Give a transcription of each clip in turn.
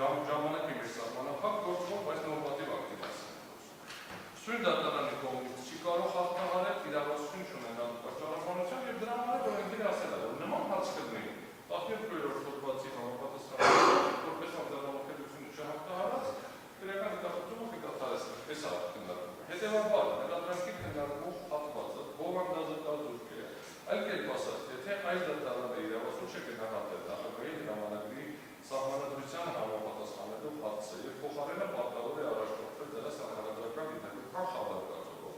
ժամանակի մեջ սահմանափակ գործող, բայց նորմատիվ ակտիվացիա։ Սույն դատարանի կողմից չի կարող հաղթահարել իրավասություն չունենալու պատճառաբանությամբ եւ դրա համար օրենքները ասել է, որ նման հարց կլինի 17-րդ հոդվածի համապատասխանությամբ, որպես արձանագրությունը չհաղթահարած, քրեական հետախուզումը կդադարեցնել, այս է քննարկումը։ Հետևաբար, մեղադրանքի քննարկող հատվածը բովանդազատազուրկ է, այլ կերպ ասած, եթե այս դատարանը իրավասու չգնահատել նախագահի հրամանագրի սահմանադրության համապատասխանելով հարցը եւ փոխարենը պարտավոր է առաջնորդվել դրա սահմանադրական դիտարկման խավար կազմելով,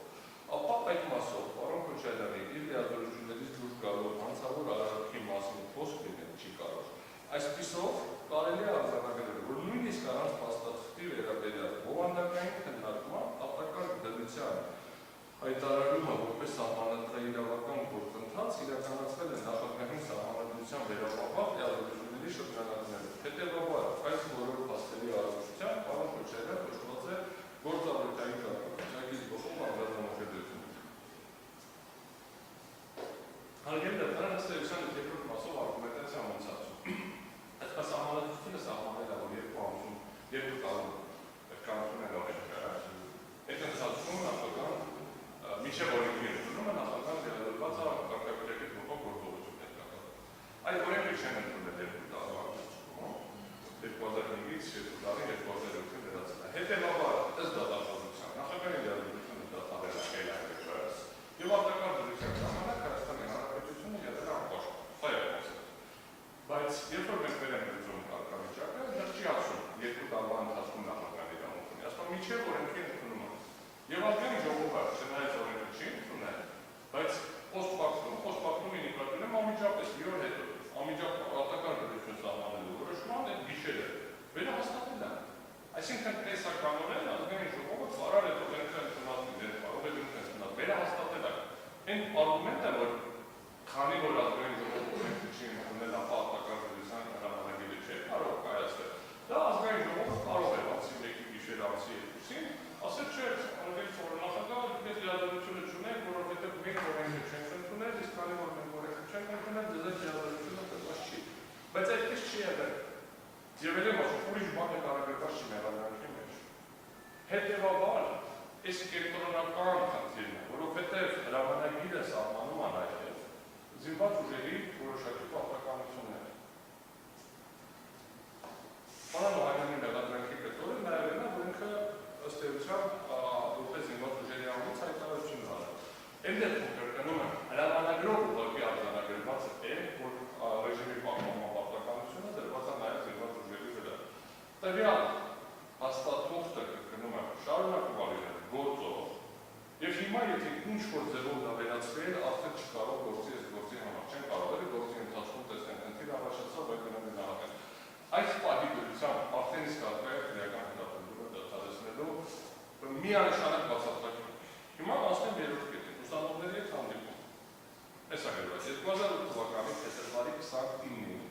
ապա այդ մասով պարոն Քոչարյանի իր լիազորություններից դուրս գալու հանցավոր արարքի մասին խոսք լինել չի կարող։ Այսպիսով կարելի է արձանագրել, որ նույնիսկ առանց փաստաթղթի վերաբերյալ բովանդակային քննարկման ապրական դրության հայտարարումը որպես սահմանադրական գործընթաց իրականացվել է նախագահի սահմանադրության վերապահող լիազորությունների շրջանակներում։ Հետևաբար, այս բոլոր փաստերի առնչությամբ պարոն Քոչարյանը կոչված է գործառույթային կարգավորիչի բխող անդրադառնություններ։ Հարգելի դատարան ըստ էության երկրորդ մասով արգումենտացիա ամուսացում։ Այսպես սահմանադրությունը սահմանել է, որ երկու տարում կանոնություն է օրենքը։ Այդ ընթացքում նախագահան միջև օրենքի ընդունումը նախագահան վերաբերված է կարգավորիչի բխող գործողություններ կատարել։ Այդ օրենքը չեն ընդունել երկու տարվա ընթացքում, 2005-ից 2007 վերացել է։ Հետևաբար, ըստ դատախազության, նախագահի լիազորությունը դադարել է այլայնվելուց, եւ ապրական դրության ժամանակ Հայաստանի Հանրապետությունը եղել է անպաշտպան։ Սա է ասել։ Բայց երբ որ մենք վերենք լուծում կարգավիճակը, դա չի ասում երկու տարվա ընթացքում նախագահի իրավունքն, ասում միջև օրենքի ընդունումը։ Եվ ազգային ժողովը չնայած օրենքը չի ընդունել, բայց post-factum ինիկատուրում անմիջապես մի օր հետո անմիջապես դրություն սահմանելու որոշման այդ գիշերը վերահաստատել է։ Այսինքն տեսականորեն ազգային ժողովը բարար այդ օրենքը ընդունածին կարող է ընդունել, վերահաստատել է։ Այն արգումենտը, որ քանի որ ազգային ժողովը օրենքը չի ընդունել, ապա արտակարգության հրամանագիրը չէ կարող կայացվել, դա ազգային ժողովը կարող է բացի մեկի գիշեր ամսի 2-ին ասել չէ, օրենքի նախագահը դուք լիազորությունը չունեք, որովհետև մենք օրենքը չենք ընդունել, իսկ քանի որ մենք օրենքը չենք ընդունել, ձեզ լիազորությունը տրված չի։ Բայց այդպես չի եղել։ Եվ ելեմ ասում, ուրիշ բան է կարագրված չի մեղադրանքի մեջ։ Հետևաբար, այս կենտրոնական խնդիրն է, որովհետև հրամանագիրը սահմանում է նաև զինված ուժերի որոշակի պարտականությունները։ Հանրահայտնի մեղադրանքի կտորը նաև այն է, որ ինքը ըստ էության որպես զինված ուժերի անունից հայտարարություն արել։ Այն դեպքում կրկնում եմ, հրամանագրով ուղղակի արձանագրված է, որ ռեժիմի պահպանման պարտականությունը դրված է նաև զինված ուժերի վրա։ Տվյալ հաստատվողը կրկնում եմ, շարունակում արել գործող, եւ հիմա եթե ինչ-որ ձևով դա վերացվել, արդեն չկարող գործի այս գործի համար չեն կարող է գործի ընթացքում տեսնել խնդիր առաջացավ, այդ գնահատել։ Այս պահի դրությամբ արդեն իսկ արկա է քրեական հետապնդումը դադարեցնելու միանշանակ բացատրություն։ Հիմա ասեմ երրորդ կետին, ուսանողների հետ հանդիպում։ Այս է գրված 2008 թվականի փետրվարի 29-ին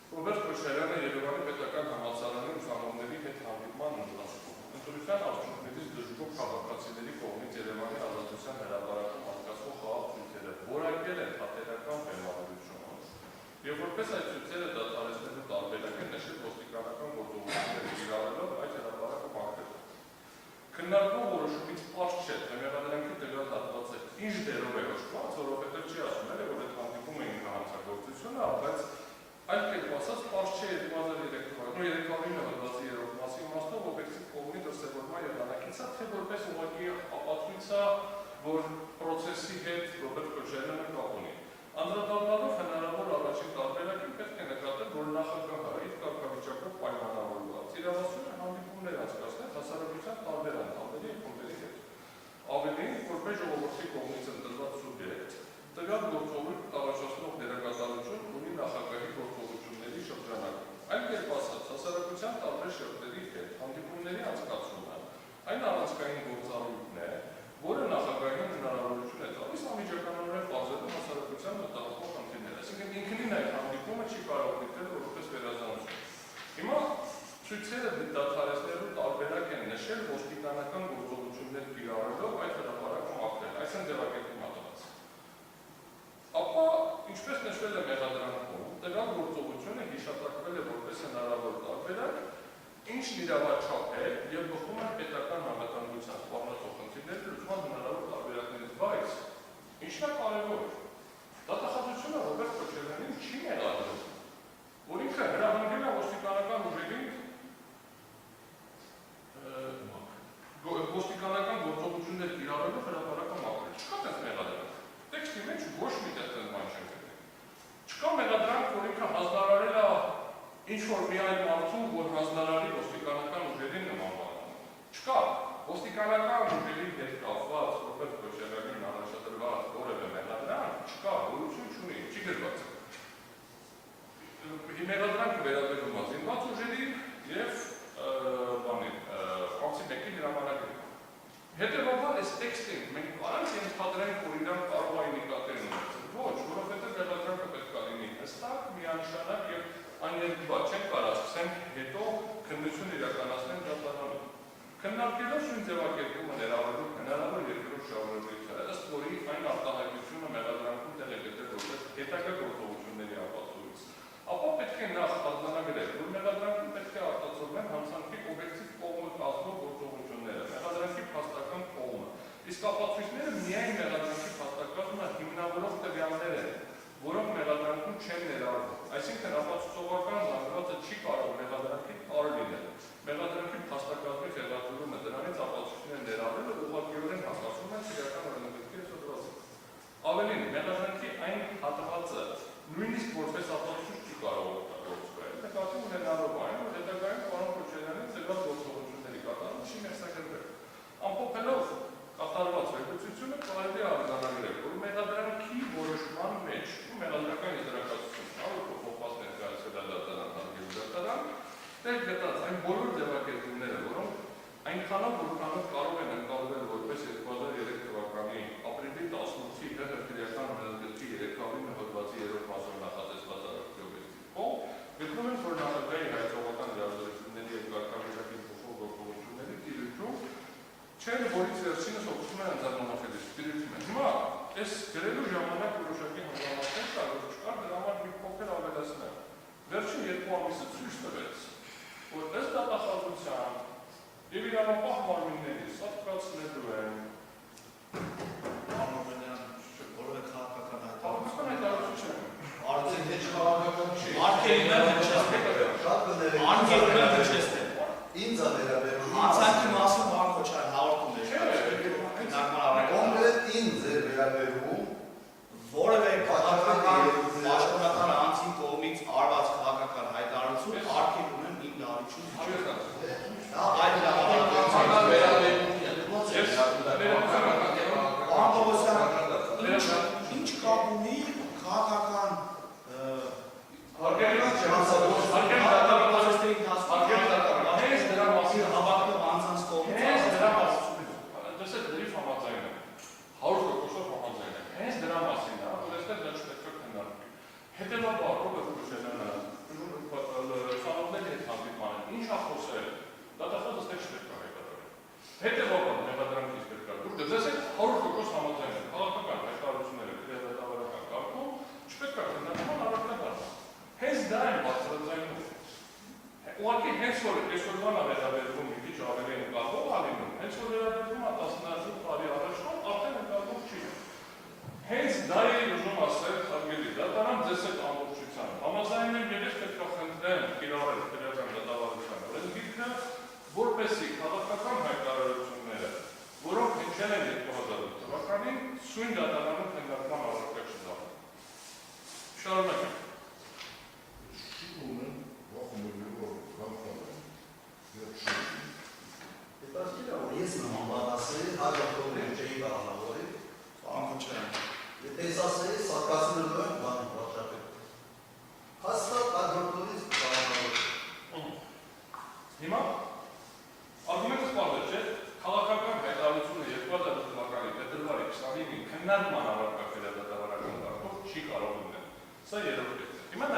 Ռոբերտ Քոչարյանը Երևանի պետական համալսարանի ուսանողների հետ հանդիպման ընթացքում ընտրության արդյունքներից դժգոհ քաղաքացիների կողմից Երևանի ազատության հրապարակում անցկացվող խաղաղ ցույցերը որակել են թատերական բեմադրությունը եւ որպես այդ ցույցերը դադարեցնելու տարբերակ են նշել ոստիկանական գործողությունները կիրառելով այդ հրապարակը բանկետը։ Քննարկող որոշումից պարզ չէ, թե մեղադրանքի տվյալ հատվածը ինչ դերով է հաշված, որովհետև չի ասում էլ որ այդ հանդիպումը ինքնահանցագործություն է, բայց այլ կերպ ասած պարզ չէ 2003 թվականի 309 հոդվածի 3-րդ մասի իմաստով օբյեկտիվ կողմի դրսևորման եղանակից է, թե որպես ուղղակի ապացույց է, որ պրոցեսի հետ Ռոբերտ Քոչարյանը կապ ունի։ Անդրադառնալով հնարավոր առաջին տարբերակին պետք է նկատել, որ նախագահը իր կարգավիճակով պայմանավորված իրավասություն է հանդիպումներ անցկացնել հասարակության տարբեր անդամների եւ խմբերի հետ։ Ավելին, որպես ժողովրդի կողմից ընտրված սուբյեկտ, տվյալ գործողույթ առաջացնող դերակատարություն ունի նախագահի գործողությունների շրջանակում։ Այլ կերպ ասած, հասարակության տարբեր շերտերի հետ հանդիպումների անցկացումը այն առանցքային գործառույթն է, որը նախագահին հնարավորություն է տալիս անմիջականորեն բացելու հասարակության մտահոգող խնդիրները։ Այսինքն ինքնին այդ հանդիպումը չի կարող դիտել որպես վերազանություն։ Հիմա ցույցերը դադարեցնելու տարբերակ են նշել ոստիկանական գործողություններ կիրառելով այդ հրապարակում ապրել, այսինքն ձևակերպում հատված։ Ապա, ինչպես նշվել է մեղադրանքում, տվյալ գործողությունը հիշատակվել է որպես հնարավոր տարբերակ ինչ իրավաչափ է եւ բխում է պետական համակարգության սպառնացող խնդիրների լուծման հնարավոր տարբերակներից, բայց ինչն է կարևոր։ Դատախազությունը Ռոբերտ Քոչարյանին չի մեղադրում, որ ինքը հրահանգել է ոստիկանական ուժերին ոստիկանական գործողություններ կիրառելով հրապարակը մաքրել։ Չկա տես մեղադրանք։ Տեքստի մեջ ոչ մի տես բան չեն գտել։ Չկա մեղադրանք, որ ինքը հանձնարարել է ինչ-որ մի այլ մարդու, որ հանձնարարի ոստիկանական ուժերին նման բան։ Չկա։ Ոստիկանական ուժերի հետ կապված Ռոբերտ Քոչարյանին առաջադրված որևէ մեղադրանք չկա, գոյություն չունի, չի գրված։ Մեղադրանքը վերաբերում է զինված ուժերին եւ Ամսի 1-ի հրամանագրին։ Հետևաբար այս տեքստին մենք կարանք ենթադրենք, որ իրանք կարող է նկատել ունեցել։ Ոչ, որովհետև մեղադրանքը պետք է լինի հստակ, միանշանակ եւ աներկբա չենք կարող սկսենք հետո քննություն իրականացնել դատարանում։ Քննարկելով շուն ձևակերպումը ներառելով հնարավոր երկրորդ շահառուչները, ըստ որի այն արտահայտությունը մեղադրանքում տեղ է գտել որպես հետագա գործողությունների ապացույց, ապա պետք է նախ արձանագրել, որ մեղադրանքում պետք է արտացոլվեն հանցանքի օբյեկտիվ կողմը կազմող գործողությունները, մեղադրանքի փաստական կողմը, իսկ ապացույցները միայն մեղադրանքի փաստակազմը հիմնավորող տվյալներ են, որոնք մեղադրանքում չեն ներառվում։ Այսինքն ապացուցողական զանգվածը չի կարող մեղադրանքի տարր լինել։ Մեղադրանքի փաստակազմի խեղաթյուրումը դրանից ապացույցներ ներառելը ուղղակիորեն հակասում է քրեական օրենսգրքի ուսումնասիրությանը։ Ավելին, մեղադրանքի այն հատվածը նույնիսկ որպես ապացույց չի կարող օգտագործվել։ Նկատի ունենալով այն, որ հետագայում պարոն Քոչարյանի ծրված գործողությունների կատարումը չի մերսագրվել։ Ամփոփելով կատարված վերլուծությունը կարելի է արձանագրել, որ մեղադրանքի որոշման մեջ ու մեղադրական եզրակացությունը, որ փոխված ներկայացվել է դատարան հանդիպում դատարան, տեղ գտած այն բոլոր ձևակերպումները, որոնք այնքանով որքանով կարող են ընկալվել որպես 2003 թվականի ապրիլի 18-ի ՀՀ քրեական օրենսգրքի 309 հոդվածի 3-րդ մասով նախատեսված արարքիոբյեկտիվ կողմ, գտնում են, որ նախագահի հայեցողական դրամատրությունների եւ կարգավիճակի փոխող գործողությունների տիրույթում չեն, որից վերջինս օգտվում է անձնանախագծի տիրույթում։ Հիմա այս գրելու ժամանակ որոշակի հանգամանքներ կար, որ չկար դրա համար մի փոքր ավելացնել։ Վերջին 2 ամիսը ցույց տվեց, որ ըստ դատախազության եւ իրանապահ մարմինների սատկացնելու են որովհետեւ քաղաքական հայտարարություն չէ։ Արդեն հեչ քաղաքական չի։ Արկելիներ հնչեցնել։ Շատ բաներ։ Արկելիներ հնչեցնել։ Ինձ է վերաբերում։ Անցանքի մասին Պարոն Քոչարյան հաղորդում է։ Կոնկրետ ինձ է վերաբերում որևէ քաղաքական պաշտոնական անձի կողմից արված քաղաքական հայտարարություն արկելում են իմ դարիչում։ Այդ ինչ կապ ունի քաղաքական հետևաբար Ռոբերտ Քոչարյանը սանողների հետ հանդիպման ինչ է խոսել, դատախազը ստեղ չպետք է հայտարարել։ Հետևաբար մեղադրանքից պետք է դուր գծես այդ 100% համաձայնել քաղաքական հայտարարությունները քրեատավարական կարգում չպետք է քննարկման առարկա հենց դա են բարձրաձայնում։ Ուղղակի հենց որ այսօրվան է վերաբերվում մի քիչ ավելի ընկալվող է լինում, հենց որ վերաբերվում է 18 տարի առաջվան արդեն ընկալվող չի։ Հենց դա է ուզում ասել հարգելի դատարան ձեզ այդ ամբողջությամբ։ Համաձայնում եմ եւ ես պետք է խնդրեմ կիրառել քրեական դատավարության օրենսգիրքը, որպեսզի քաղաքական հայտարարությունները, որոնք հնչել են 2008 թվականին, սույն դատարանում քննարկման առարկա չդառնան։ Շարունակենք։ Ես նման բան ասեի, հաջորդողներ չէի բաղանավորի, Պարոն Քոչարյան։ Եթե ես ասեի, սարկացնելու եմ բան վարչապետ։ Հաստատ հաջորդողից բաղանավորի։ Հիմա արգումենտը սպարվել չէ, քաղաքական հայտարարությունը 2008 թվականի փետրվարի 29-ին քննարկման առարկա քրեատավարական կարգով չի կարող լինել։ Սա երրորդ կետն է։ Հիմա